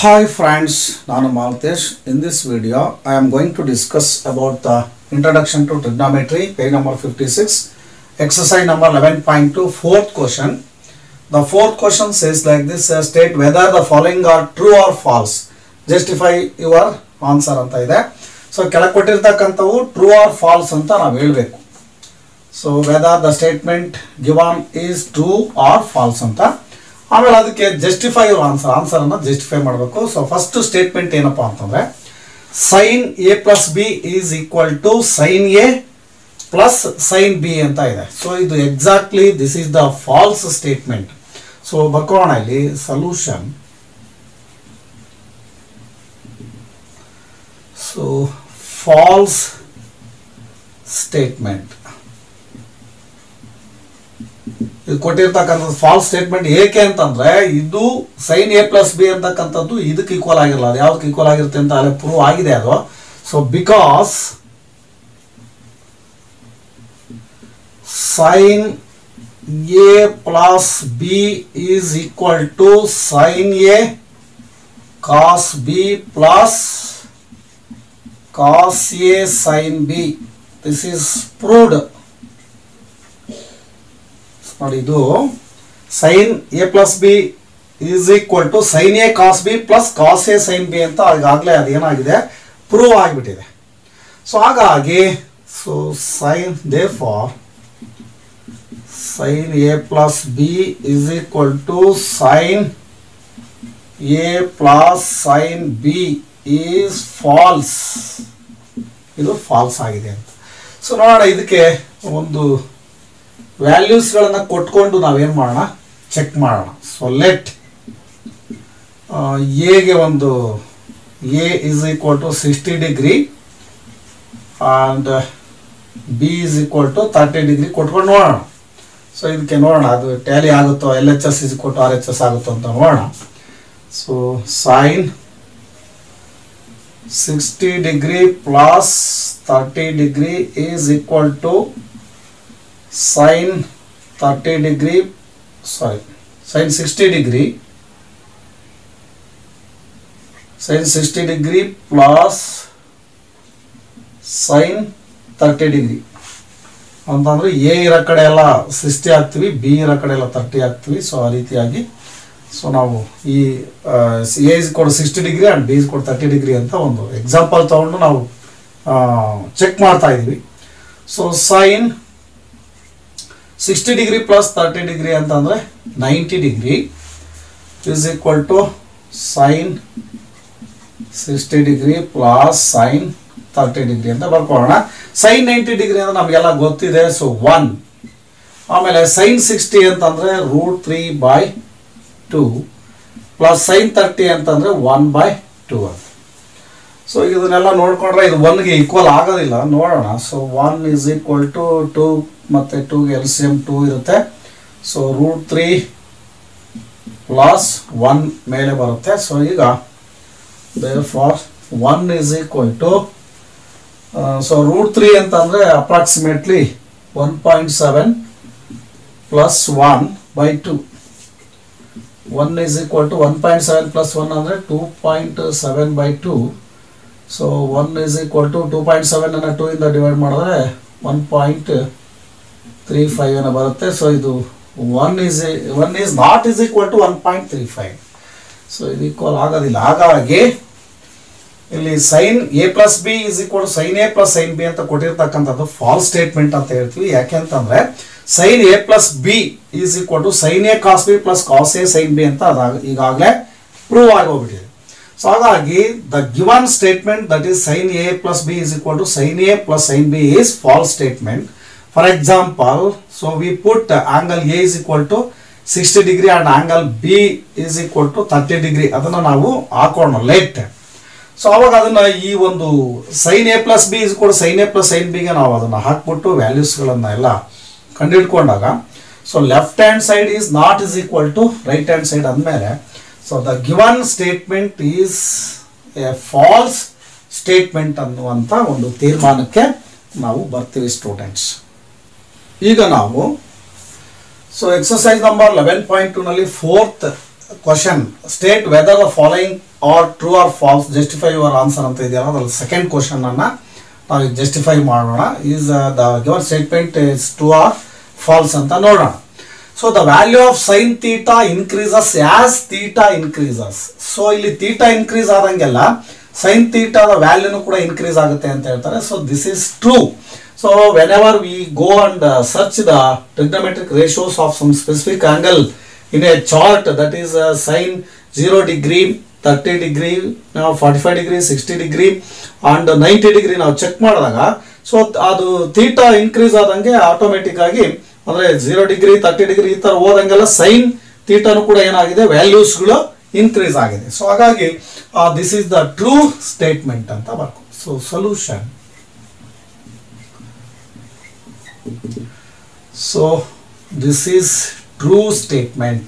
Hi friends, Nanu Maltesh. In this video, I am going to discuss about the introduction to trigonometry, page number 56, exercise number 11.2, fourth question. The fourth question says like this: state whether the following are true or false. Justify your answer anta ide. So ಕೆಳಗೆ ಕೊಟ್ಟಿರತಕ್ಕಂತವು true or false ಅಂತ ನಾವು ಹೇಳಬೇಕು. So whether the statement given is true or false ಅಂತ. ಆಮೇಲೆ ಅದಕ್ಕೆ justify your answer ಅನ್ನು justify ಮಾಡಬೇಕು. So first statement ಏನಪ್ಪಾ ಅಂತಂದ್ರೆ sine A plus B is equal to sine A plus sine B ಅಂತ ಇದೆ. ಸೊ ಇದು exactly this is the false statement. So ಬರ್ಕೋಣ ಇಲ್ಲಿ ಸೊಲ್ಯೂಷನ್. ಸೊ ಫಾಲ್ಸ್ ಸ್ಟೇಟ್ಮೆಂಟ್ ಇದು ಕೊಟ್ಟಿರ್ತಕ್ಕಂಥದ್ದು ಫಾಲ್ಸ್ ಸ್ಟೇಟ್ಮೆಂಟ್. ಏಕೆ ಅಂತಂದ್ರೆ ಇದು ಸೈನ್ ಎ ಪ್ಲಸ್ ಬಿ ಅಂತಕ್ಕಂಥದ್ದು ಇದಕ್ಕೆ ಈಕ್ವಲ್ ಆಗಿರಲ್ಲ. ಅದು ಯಾವ್ದಕ್ಕೆ ಈಕ್ವಲ್ ಆಗಿರುತ್ತೆ ಅಂತ ಅಲ್ಲಿ ಪ್ರೂವ್ ಆಗಿದೆ ಅದು. So because sine A plus B is equal to sine A cos B plus cos A sine B. This is proved. ನೋಡಿ, ಇದು sine A plus B is equal to sine A cos B plus cos A sine B ಅಂತ ಈಗಾಗಲೇ ಅದೇನಾಗಿದೆ prove ಆಗಿಬಿಟ್ಟಿದೆ. So ಹಾಗಾಗಿ so sine therefore sine A plus B is equal to sine A plus sine B is false. ಇದು false ಆಗಿದೆ ಅಂತ. So ನೋಡೋಣ, ಇದಕ್ಕೆ ಒಂದು ವ್ಯಾಲ್ಯೂಸ್ಗಳನ್ನು ಕೊಟ್ಕೊಂಡು ನಾವೇನು ಮಾಡೋಣ, ಚೆಕ್ ಮಾಡೋಣ. ಸೊ ಲೆಟ್ ಎಗೆ ಒಂದು A is equal to 60 degree and B is equal to 30 degree ಕೊಟ್ಕೊಂಡು ನೋಡೋಣ. ಸೊ ಇದಕ್ಕೆ ನೋಡೋಣ ಅದು ಟ್ಯಾಲಿ ಆಗುತ್ತೋ, L H S is equal to R H S ಆಗುತ್ತೋ ಅಂತ ನೋಡೋಣ. So sine 60 degree plus 30 degree is equal to sin 30 degree, sorry, sin 60 degree, sin 60 degree plus sin 30 degree ಅಂತಂದ್ರೆ ಎ ಇರೋ ಕಡೆ ಎಲ್ಲ 60 ಹಾಕ್ತೀವಿ, ಬಿ ಇರೋ ಕಡೆ ಎಲ್ಲ 30 ಹಾಕ್ತೀವಿ. ಸೊ ಆ ರೀತಿಯಾಗಿ ಸೊ ನಾವು ಈ ಎ ಇಸ್ ಕೊಡು 60 ಡಿಗ್ರಿ ಆ್ಯಂಡ್ ಬಿ ಇಸ್ ಕೊಡು 30 ಡಿಗ್ರಿ ಅಂತ ಒಂದು ಎಕ್ಸಾಂಪಲ್ ತಗೊಂಡು ನಾವು ಚೆಕ್ ಮಾಡ್ತಾ ಇದ್ದೀವಿ. So sine 60 degree plus 30 degree ಅಂತಂದರೆ 90 degree is equal to sine 60 degree plus sine 30 degree ಅಂತ ಬರ್ಕೊಳ್ಳೋಣ. ಸೈನ್ 90 ಡಿಗ್ರಿ ಅಂದರೆ ನಮಗೆಲ್ಲ ಗೊತ್ತಿದೆ. ಸೊ 1. ಆಮೇಲೆ ಸೈನ್ 60 ಅಂತಂದರೆ √3/2 ಪ್ಲಸ್ ಸೈನ್ 30 ಅಂತಂದರೆ 1/2 ಅಂತ. ಸೊ ಇದನ್ನೆಲ್ಲ ನೋಡ್ಕೊಂಡ್ರೆ ಇದು 1ಗೆ ಈಕ್ವಲ್ ಆಗೋದಿಲ್ಲ. ನೋಡೋಣ. ಸೊ 1 ಇಸ್ ಈಕ್ವಲ್ ಟು 2 ಮತ್ತು 2ಗೆ LCM 2 ಇರುತ್ತೆ. ಸೊ √3 ಪ್ಲಸ್ 1 ಮೇಲೆ ಬರುತ್ತೆ. ಸೊ ಈಗ therefore 1 is equal to so √3 ಅಂತಂದರೆ approximately 1.7 plus 1/2. 1 is equal to 1.7 plus 1 ಅಂದರೆ 2.7/2. ಸೊ 1 ಇಸ್ ಈಕ್ವಲ್ ಟು 2.7 ಅನ್ನು 2 ಇಂದ ಡಿವೈಡ್ ಮಾಡಿದ್ರೆ 1.35 ಏನೋ ಬರುತ್ತೆ. ಸೊ ಇದು 1 is not is equal to 1.35. So ಇದು ಈಕ್ವಲ್ ಆಗೋದಿಲ್ಲ. ಹಾಗಾಗಿ ಇಲ್ಲಿ sine A plus B is equal to sine A plus sine B ಅಂತ ಕೊಟ್ಟಿರ್ತಕ್ಕಂಥದ್ದು ಫಾಲ್ಸ್ ಸ್ಟೇಟ್ಮೆಂಟ್ ಅಂತ ಹೇಳ್ತೀವಿ. ಯಾಕೆ ಅಂತಂದ್ರೆ sine A plus B is equal to sine A cos B plus cos A sine B ಅಂತ ಈಗಾಗಲೇ ಪ್ರೂವ್ ಆಗೋಗ್ಬಿಟ್ಟಿದೆ. So ಹಾಗಾಗಿ the given statement that is sine A plus B is equal to sine A plus sine B is false statement. For example, so we put angle A is equal to 60 degree and angle B is equal to 30 degree ಅದನ್ನು ನಾವು ಹಾಕೋಣ let. So ಅವಾಗ ಅದನ್ನು ಈ ಒಂದು sine A plus B is equal sine A plus sine ಬಿಗೆ ನಾವು ಅದನ್ನು ಹಾಕ್ಬಿಟ್ಟು ವ್ಯಾಲ್ಯೂಸ್ಗಳನ್ನು ಎಲ್ಲ ಕಂಡುಹಿಡ್ಕೊಂಡಾಗ so left hand side is not is equal to right hand side ಅಂದಮೇಲೆ so the given statement is A falls statement ಅನ್ನುವಂಥ ಒಂದು ತೀರ್ಮಾನಕ್ಕೆ ನಾವು ಬರ್ತೀವಿ ಸ್ಟೂಡೆಂಟ್ಸ್. ಈಗ ನಾವು ಸೊ ಎಕ್ಸರ್ಸೈಸ್ ನಂಬರ್ 11.2 ನಲ್ಲಿ fourth question state whether the following are true or falls justify your answer ಅಂತ ಇದೆಯಲ್ಲ ಅದ್ರಲ್ಲಿ ಸೆಕೆಂಡ್ ಕ್ವಶನ್ ಅನ್ನ ನಾವು ಜಸ್ಟಿಫೈ ಮಾಡೋಣ. Is the given statement is true or false ಅಂತ ನೋಡೋಣ. So the value of sine theta increases as theta increases. So ಇಲ್ಲಿ theta increase ಆದಂಗೆಲ್ಲ sign ಥೀಟಾದ ವ್ಯಾಲ್ಯೂನು ಕೂಡ ಇನ್ಕ್ರೀಸ್ ಆಗುತ್ತೆ ಅಂತ ಹೇಳ್ತಾರೆ. So this is true. So whenever we go and search the trigonometric ratios of some specific angle in a chart, that is sin 0 degree, 30 degree, 45 degree, 60 degree and 90 degree ನಾವು check ಮಾಡಿದಾಗ so ಅದು theta increase ಆದಂಗೆ automatic ಆಗಿ ಅಂದರೆ 0 degree 30 degree ಈ ಥರ ಹೋದಂಗೆಲ್ಲ sign ಥೀಟಾನು ಕೂಡ ಏನಾಗಿದೆ ವ್ಯಾಲ್ಯೂಸ್ಗಳು ಇನ್ಕ್ರೀಸ್ ಆಗಿದೆ. ಸೊ ಹಾಗಾಗಿ this is the true statement ಅಂತ ಬರ್ಕೊ. So solution. So this is true statement.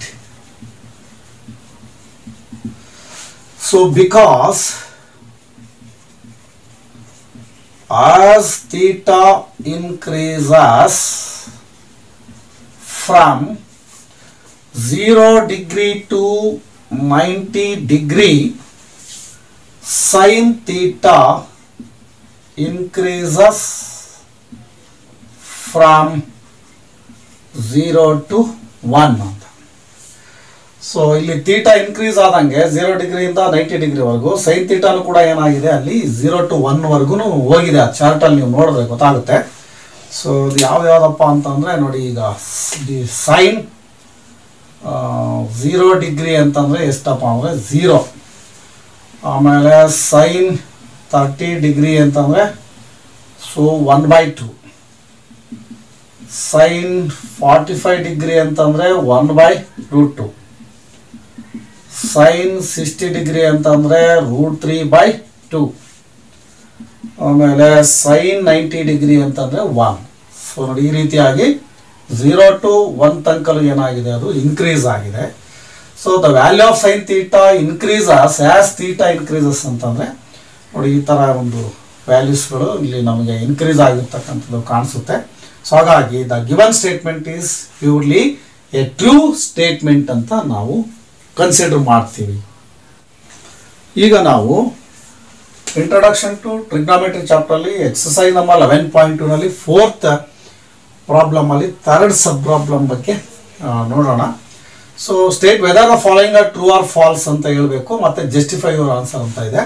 So because as theta increases from 0 degree to 90 degree, sin theta increases from 0 to 1 ಅಂತ. ಸೊ ಇಲ್ಲಿ ಥೀಟಾ ಇನ್ಕ್ರೀಸ್ ಆದಂಗೆ 0 ಡಿಗ್ರಿಯಿಂದ 90 ಡಿಗ್ರಿವರೆಗೂ sign ಥೀಟಾನು ಕೂಡ ಏನಾಗಿದೆ ಅಲ್ಲಿ 0 to 1 ವರ್ಗು ಹೋಗಿದೆ. ಆ ಚಾರ್ಟಲ್ಲಿ ನೀವು ನೋಡಿದ್ರೆ ಗೊತ್ತಾಗುತ್ತೆ. ಸೊ ಇದು ಯಾವ್ದಾವಪ್ಪ ಅಂತಂದರೆ ನೋಡಿ, ಈಗ ಸೈನ್ 0 ಡಿಗ್ರಿ ಅಂತಂದರೆ ಎಷ್ಟಪ್ಪ ಅಂದರೆ 0. ಆಮೇಲೆ ಸೈನ್ 30 ಡಿಗ್ರಿ ಅಂತಂದರೆ ಸೊ 1/2. ಸೈನ್ 45 ಡಿಗ್ರಿ ಅಂತಂದರೆ 1/√2. ಸೈನ್ 60 ಡಿಗ್ರಿ ಅಂತಂದರೆ √3/2. ಆಮೇಲೆ ಸೈನ್ 90 ಡಿಗ್ರಿ ಅಂತಂದರೆ 1. ಸೊ ನೋಡಿ ಈ ರೀತಿಯಾಗಿ 0 to 1 ತನಕಲು ಏನಾಗಿದೆ ಅದು ಇನ್ಕ್ರೀಸ್ ಆಗಿದೆ. So the value of sine theta increases as theta increases ಅಂತಂದರೆ ನೋಡಿ ಈ ಥರ ಒಂದು ವ್ಯಾಲ್ಯೂಸ್ಗಳು ಇಲ್ಲಿ ನಮಗೆ ಇನ್ಕ್ರೀಸ್ ಆಗಿರ್ತಕ್ಕಂಥದ್ದು ಕಾಣಿಸುತ್ತೆ. ಸೊ ಹಾಗಾಗಿ the given statement is purely a true statement ಅಂತ ನಾವು ಕನ್ಸಿಡರ್ ಮಾಡ್ತೀವಿ. ಈಗ ನಾವು ಇಂಟ್ರೊಡಕ್ಷನ್ ಟು ಟ್ರಿಗ್ನೋಮೆಟ್ರಿ ಚಾಪ್ಟರ್ಲಿ ಎಕ್ಸಸೈಸ್ ನಂಬರ್ 11.2ನಲ್ಲಿ 4th ಪ್ರಾಬ್ಲಮಲ್ಲಿ 3rd ಸಬ್ ಪ್ರಾಬ್ಲಮ್ ಬಗ್ಗೆ ನೋಡೋಣ. So state whether the following are true or false ಅಂತ ಹೇಳಬೇಕು, ಮತ್ತು ಜಸ್ಟಿಫೈ ಯುವರ್ ಆನ್ಸರ್ ಅಂತ ಇದೆ.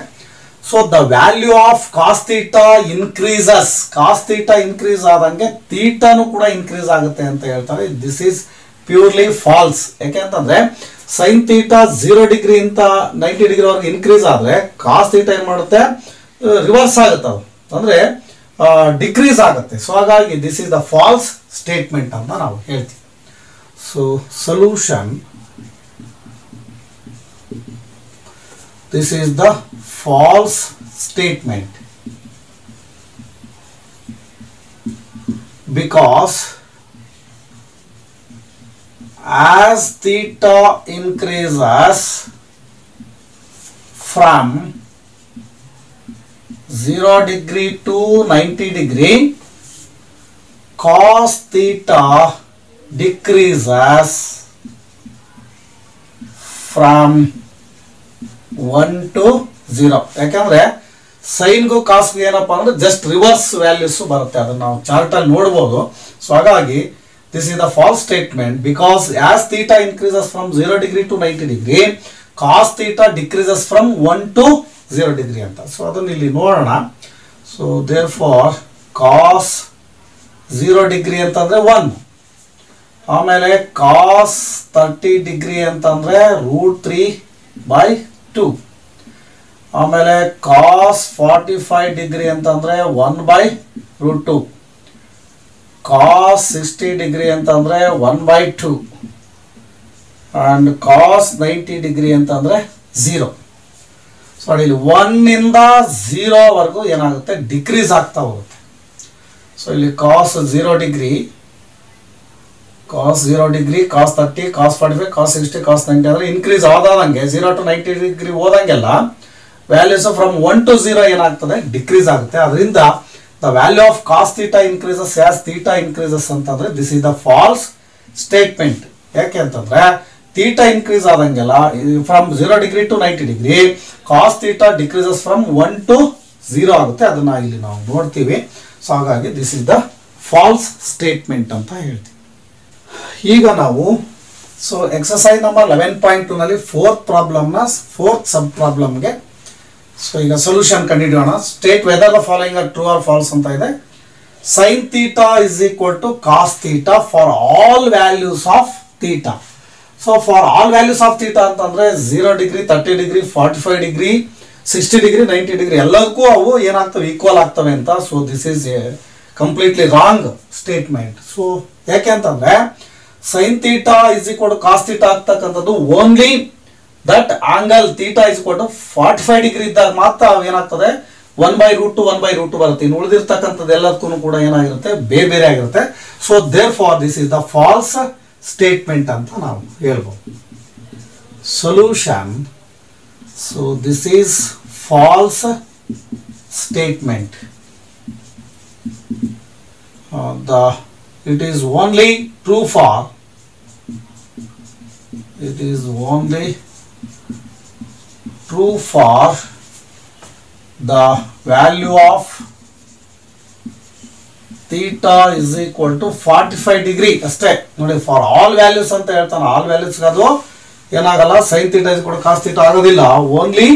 So the value of cos theta increases. Cos theta increase ಆದಂಗೆ ಥೀಟಾನು ಕೂಡ ಇನ್ಕ್ರೀಸ್ ಆಗುತ್ತೆ ಅಂತ ಹೇಳ್ತಾರೆ. This is purely falls. ಯಾಕೆಂತಂದ್ರೆ ಸೈನ್ ಥೀಟಾ 0 ಡಿಗ್ರಿಯಿಂದ 90 ಡಿಗ್ರಿವರೆಗೆ ಇನ್ಕ್ರೀಸ್ ಆದರೆ ಕಾಸ್ ಥೀಟಾ ಏನು ಮಾಡುತ್ತೆ, ರಿವರ್ಸ್ ಆಗುತ್ತೆ, ಅದು ಅಂದರೆ ಡಿಕ್ರೀಸ್ ಆಗುತ್ತೆ. ಸೊ ಹಾಗಾಗಿ this is the false statement ಅಂತ ನಾವು ಹೇಳ್ತೀವಿ. So solution. This is the false statement because as theta increases from 0 degree to 90 degree, cos theta decreases from 1 to 0. ಯಾಕಂದ್ರೆ ಸೈನ್ಗೂ ಕಾಸ್ಗೂ ಏನಪ್ಪಾ ಅಂದ್ರೆ ಜಸ್ಟ್ ರಿವರ್ಸ್ ವ್ಯಾಲ್ಯೂಸ್ ಬರುತ್ತೆ, ಅದನ್ನ ನಾವು ಚಾರ್ಟ್ ಅಲ್ಲಿ ನೋಡಬಹುದು. ಸೊ ಹಾಗಾಗಿ this is the false statement because as theta increases from 0 degree to 90 degree, cos theta decreases from 1 to 0 degree ಅಂತ. ಸೊ ಅದನ್ನ ಇಲ್ಲಿ ನೋಡೋಣ. So therefore cos 0 degree ಅಂತಂದ್ರೆ 1, ಆಮೇಲೆ ಕಾಸ್ 30 degree ಅಂತಂದ್ರೆ √3/2, ಆಮೇಲೆ ಕಾಸ್ 45 ಡಿಗ್ರಿ ಅಂತಂದ್ರೆ 1/√2, ಕಾಸ್ 60 ಡಿಗ್ರಿ ಅಂತಂದ್ರೆ 1/2 ಅಂಡ್ ಕಾಸ್ 90 ಡಿಗ್ರಿ ಅಂತಂದ್ರೆ 0. ಸೊ ಇಲ್ಲಿ 1 ಇಂದ 0 ವರೆಗೂ ಏನಾಗುತ್ತೆ, ಡಿಕ್ರೀಸ್ ಆಗ್ತಾ ಹೋಗುತ್ತೆ. ಸೊ ಇಲ್ಲಿ ಕಾಸ್ 0 ಡಿಗ್ರಿ, ಕಾಸ್ 0 ಡಿಗ್ರಿ, ಕಾಸ್ 30, ಕಾಸ್ 45, ಕಾಸ್ 60, ಕಾಸ್ 90 ಅಂದ್ರೆ ಇನ್ಕ್ರೀಸ್ ಆದಂಗೆ 0 to 90 ಡಿಗ್ರಿ ಹೋದಂಗೆಲ್ಲ ವ್ಯಾಲ್ಯೂಸ್ ಫ್ರಮ್ 1 to 0 ಏನಾಗ್ತದೆ, ಡಿಕ್ರೀಸ್ ಆಗುತ್ತೆ. ಅದರಿಂದ the value of cos theta increases as theta increases ಅಂತಂದ್ರೆ this is the false statement. ಯಾಕೆ ಅಂತಂದ್ರೆ ಥೀಟಾ ಇನ್ಕ್ರೀಸ್ ಆದಂಗೆಲ್ಲ from 0 degree to 90 degree cos theta decreases from 1 to 0 ಆಗುತ್ತೆ. ಅದನ್ನ ಇಲ್ಲಿ ನಾವು ನೋಡ್ತೀವಿ. ಸೊ ಹಾಗಾಗಿ this is the false statement ಅಂತ ಹೇಳ್ತೀವಿ. ಈಗ ನಾವು ಸೊ ಎಕ್ಸರ್ಸೈಸ್ ನಂಬರ್ 11.2 ನಲ್ಲಿ ಫೋರ್ತ್ ಸಬ್ ಪ್ರಾಬ್ಲಮ್ಗೆ ಸೊ ಈಗ ಸೊಲ್ಯೂಷನ್ ಕಂಡುಹಿಡಿಯೋಣ. State whether the following are true or false ಅಂತ ಇದೆ. Sine theta is equal to cos theta for all values of theta. So for all values of theta ಅಂತಂದ್ರೆ 0 degree, 30 degree, 45 degree, 60 degree, 90 degree ಎಲ್ಲದಕ್ಕೂ ಅವು ಏನಾಗ್ತವೆ, equal ಆಗ್ತವೆ ಅಂತ. So this is a completely wrong statement. So ಯಾಕೆ ಅಂತಂದ್ರೆ sine theta is equal to cos theta ಆಗ್ತಕ್ಕಂಥದ್ದು only that angle theta is equal to 45 degree ಇದ್ದಾಗ ಮಾತ್ರ ಏನಾಗ್ತದೆ 1/√2 ಬರುತ್ತೆ. ಇನ್ನು ಉಳಿದಿರ್ತಕ್ಕಂಥದ್ದು ಎಲ್ಲದಕ್ಕೂ ಕೂಡ ಏನಾಗಿರುತ್ತೆ, ಬೇರೆ ಬೇರೆ ಆಗಿರುತ್ತೆ. So therefore this is the false statement ಅಂತ ನಾವು ಹೇಳ್ಬೋದು. Solution. So this is false statement. It is only true for the value of theta is equal to 45 degree ಅಷ್ಟೇ ನೋಡಿ. ಫಾರ್ ಆಲ್ ವ್ಯಾಲ್ಯೂಸ್ ಅಂತ ಹೇಳ್ತಾನೆ. ಆಲ್ ವ್ಯಾಲ್ಯೂಸ್ ಅದು ಏನಾಗಲ್ಲ, sign theta is ಕೂಡ ಕಾಸ್ ಥೀಟಾ ಆಗೋದಿಲ್ಲ. ಓನ್ಲಿ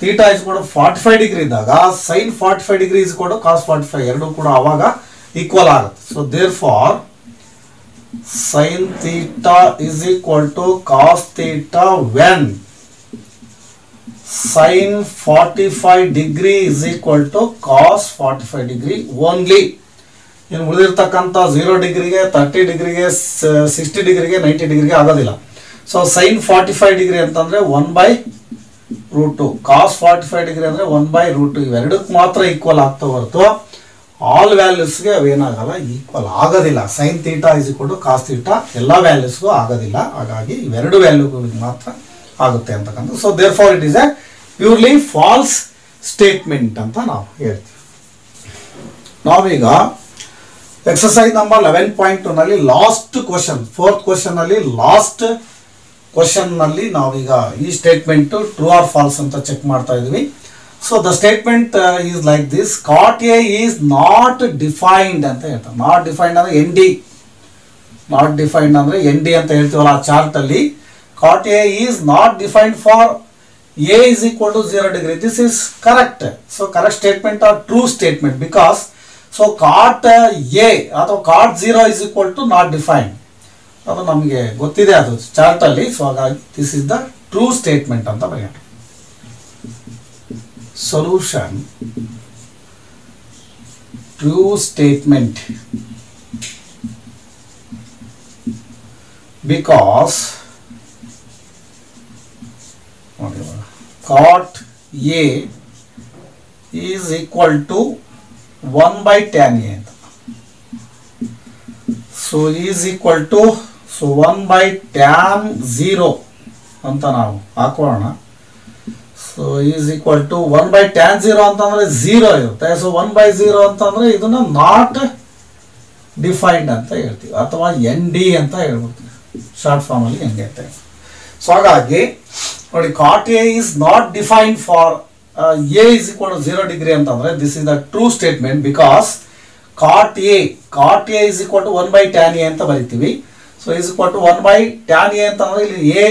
ಥೀಟಾ ಇಸ್ ಕೂಡ 45 degree ಇದ್ದಾಗ ಸೈನ್ 45 ಡಿಗ್ರಿ ಇಸ್ ಕೂಡ ಕಾಸ್ 45 ಎರಡೂ ಕೂಡ ಆವಾಗ ಈಕ್ವಲ್ ಆಗುತ್ತೆ. So therefore sine theta is equal to cos theta when sine 45 degree is equal to cos 45 degree only. ಇನ್ನು ಉಳಿದಿರ್ತಕ್ಕಂಥ 0 ಡಿಗ್ರಿಗೆ, 30 ಡಿಗ್ರಿಗೆ, 60 ಡಿಗ್ರಿಗೆ, 90 ಡಿಗ್ರಿಗೆ ಆಗೋದಿಲ್ಲ. ಸೊ ಸೈನ್ 45 ಡಿಗ್ರಿ ಅಂತಂದ್ರೆ 1/√2, ಕಾಸ್ 45 ಡಿಗ್ರಿ ಅಂದ್ರೆ 1/√2 ಇವೆರಡಕ್ಕೆ ಮಾತ್ರ ಈಕ್ವಲ್ ಆಗ್ತಾ ಹೊರತು ಆಲ್ ವ್ಯಾಲ್ಯೂಸ್ಗೆ ಅವೇನಾಗಲ್ಲ, ಈಕ್ವಲ್ ಆಗೋದಿಲ್ಲ. Sine theta is equal to cos theta ಎಲ್ಲ ವ್ಯಾಲ್ಯೂಸ್ಗೂ ಆಗೋದಿಲ್ಲ. ಹಾಗಾಗಿ ಇವೆರಡು ವ್ಯಾಲ್ಯೂಗಳಿಗೆ ಮಾತ್ರ ಆಗುತ್ತೆ ಅಂತಕ್ಕಂಥ. So therefore it is a purely false statement ಅಂತ ನಾವು ಹೇಳ್ತೀವಿ. ನಾವೀಗ ಎಕ್ಸರ್ಸೈಸ್ ನಂಬರ್ 11.2 ನಲ್ಲಿ ಲಾಸ್ಟ್ ಕ್ವಶನ್, ಫೋರ್ತ್ ಕ್ವಶನ್ ಅಲ್ಲಿ ಲಾಸ್ಟ್ ಕ್ವಶನ್ ನಲ್ಲಿ ನಾವೀಗ ಈ ಸ್ಟೇಟ್ಮೆಂಟ್ ಟ್ರೂ ಆರ್ ಫಾಲ್ಸ್ ಅಂತ ಚೆಕ್ ಮಾಡ್ತಾ ಇದೀವಿ. So the statement is like this. Cot A is not defined ಅಂತ ಹೇಳ್ತಾರೆ. ನಾಟ್ ಡಿಫೈನ್ಡ್ ಅಂದ್ರೆ ND, ನಾಟ್ ಡಿಫೈನ್ಡ್ ಅಂದ್ರೆ ND ಅಂತ ಹೇಳ್ತೀವಲ್ಲ ಆ ಚಾರ್ಟ್ ಅಲ್ಲಿ. Cot A is not defined for A is equal to 0 degree. This is correct. So correct statement or true statement because so cot A ಅಥವಾ cot 0 is equal to not defined ಅದು ನಮಗೆ ಗೊತ್ತಿದೆ ಅದು chart ಅಲ್ಲಿ. So ಹಾಗಾಗಿ this is the true statement ಅಂತ ಬರೆಯೋಣ. Solution. True statement because cot A is equal to 1/tan A. So is equal to 1/tan 0 ಅಂತ ನಾವು ಹಾಕೋಣ. So is equal to 1/tan 0 ಅಂತಂದ್ರೆ 0 ಇರುತ್ತೆ. ಸೊ 1/0 ಅಂತಂದ್ರೆ ಇದನ್ನ ನಾಟ್ ಡಿಫೈನ್ಡ್ ಅಂತ ಹೇಳ್ತೀವಿ ಅಥವಾ ND ಅಂತ ಹೇಳ್ಬಿಡ್ತೀವಿ. ಶಾರ್ಟ್ ಫಾರ್ಮ್ ಅಲ್ಲಿ ND ಅಂತ. ಸೊ ಹಾಗಾಗಿ ನೋಡಿ, cot A is not defined for A is equal to 0 degree ಅಂತಂದ್ರೆ this is the true statement because cot A is equal to 1/tan A ಅಂತ ಬರಿತೀವಿ. So is equal to 1/tan A ಅಂತಂದ್ರೆ ಇಲ್ಲಿ A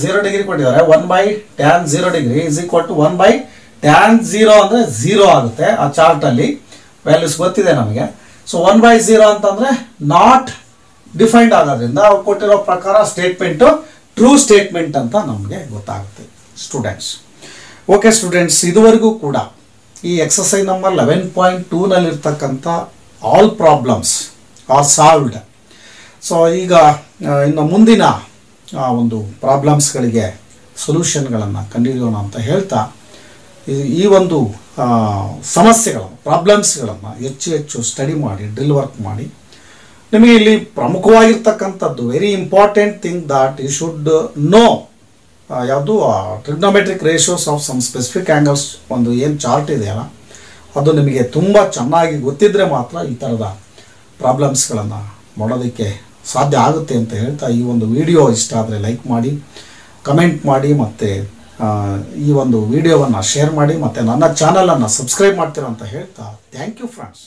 0 degree ಕೊಟ್ಟಿದ್ದಾರೆ. 1/tan 0 degree is equal to 1/tan 0 ಅಂದ್ರೆ 0 ಆಗುತ್ತೆ ಆ chart ಅಲ್ಲಿ. ವ್ಯಾಲ್ಯೂಸ್ ಗೊತ್ತಿದೆ ನಮಗೆ. ಸೊ 1/0 ಅಂತಂದ್ರೆ ನಾಟ್ ಡಿಫೈನ್ಡ್ ಆಗೋದ್ರಿಂದ ಅವ್ರು ಕೊಟ್ಟಿರೋ ಪ್ರಕಾರ ಸ್ಟೇಟ್ಮೆಂಟ್ ಟ್ರೂ ಸ್ಟೇಟ್ಮೆಂಟ್ ಅಂತ ನಮಗೆ ಗೊತ್ತಾಗುತ್ತೆ ಸ್ಟೂಡೆಂಟ್ಸ್. ಓಕೆ ಸ್ಟೂಡೆಂಟ್ಸ್, ಇದುವರೆಗೂ ಕೂಡ ಈ ಎಕ್ಸರ್ಸೈಸ್ ನಂಬರ್ 11.2 ನಲ್ಲಿ ಇರ್ತಕ್ಕಂಥ all problems R solved. So ಈಗ ಇನ್ನು ಮುಂದಿನ ಒಂದು ಪ್ರಾಬ್ಲಮ್ಸ್ಗಳಿಗೆ ಸೊಲ್ಯೂಷನ್ಗಳನ್ನು ಕಂಡುಹಿಡಿಯೋಣ ಅಂತ ಹೇಳ್ತಾ ಈ ಒಂದು ಸಮಸ್ಯೆಗಳನ್ನು, ಪ್ರಾಬ್ಲಮ್ಸ್ಗಳನ್ನು ಹೆಚ್ಚು ಸ್ಟಡಿ ಮಾಡಿ, ಡ್ರಿಲ್ ವರ್ಕ್ ಮಾಡಿ. ನಿಮಗೆ ಇಲ್ಲಿ ಪ್ರಮುಖವಾಗಿರ್ತಕ್ಕಂಥದ್ದು very important thing that you should know ಯಾವುದು trigonometric ratios of some specific angles ಒಂದು ಏನು ಚಾರ್ಟ್ ಇದೆಯಲ್ಲ ಅದು ನಿಮಗೆ ತುಂಬ ಚೆನ್ನಾಗಿ ಗೊತ್ತಿದ್ದರೆ ಮಾತ್ರ ಈ ಥರದ ಪ್ರಾಬ್ಲಮ್ಸ್ಗಳನ್ನು ಮಾಡೋದಕ್ಕೆ ಸಾಧ್ಯ ಆಗುತ್ತೆ ಅಂತ ಹೇಳ್ತಾ, ಈ ಒಂದು ವಿಡಿಯೋ ಇಷ್ಟ ಆದರೆ ಲೈಕ್ ಮಾಡಿ, ಕಮೆಂಟ್ ಮಾಡಿ, ಮತ್ತು ಈ ಒಂದು ವಿಡಿಯೋವನ್ನು ಶೇರ್ ಮಾಡಿ, ಮತ್ತು ನನ್ನ ಚಾನಲನ್ನು ಸಬ್ಸ್ಕ್ರೈಬ್ ಮಾಡ್ತೀರಾ ಅಂತ ಹೇಳ್ತಾ ಥ್ಯಾಂಕ್ ಯು ಫ್ರೆಂಡ್ಸ್.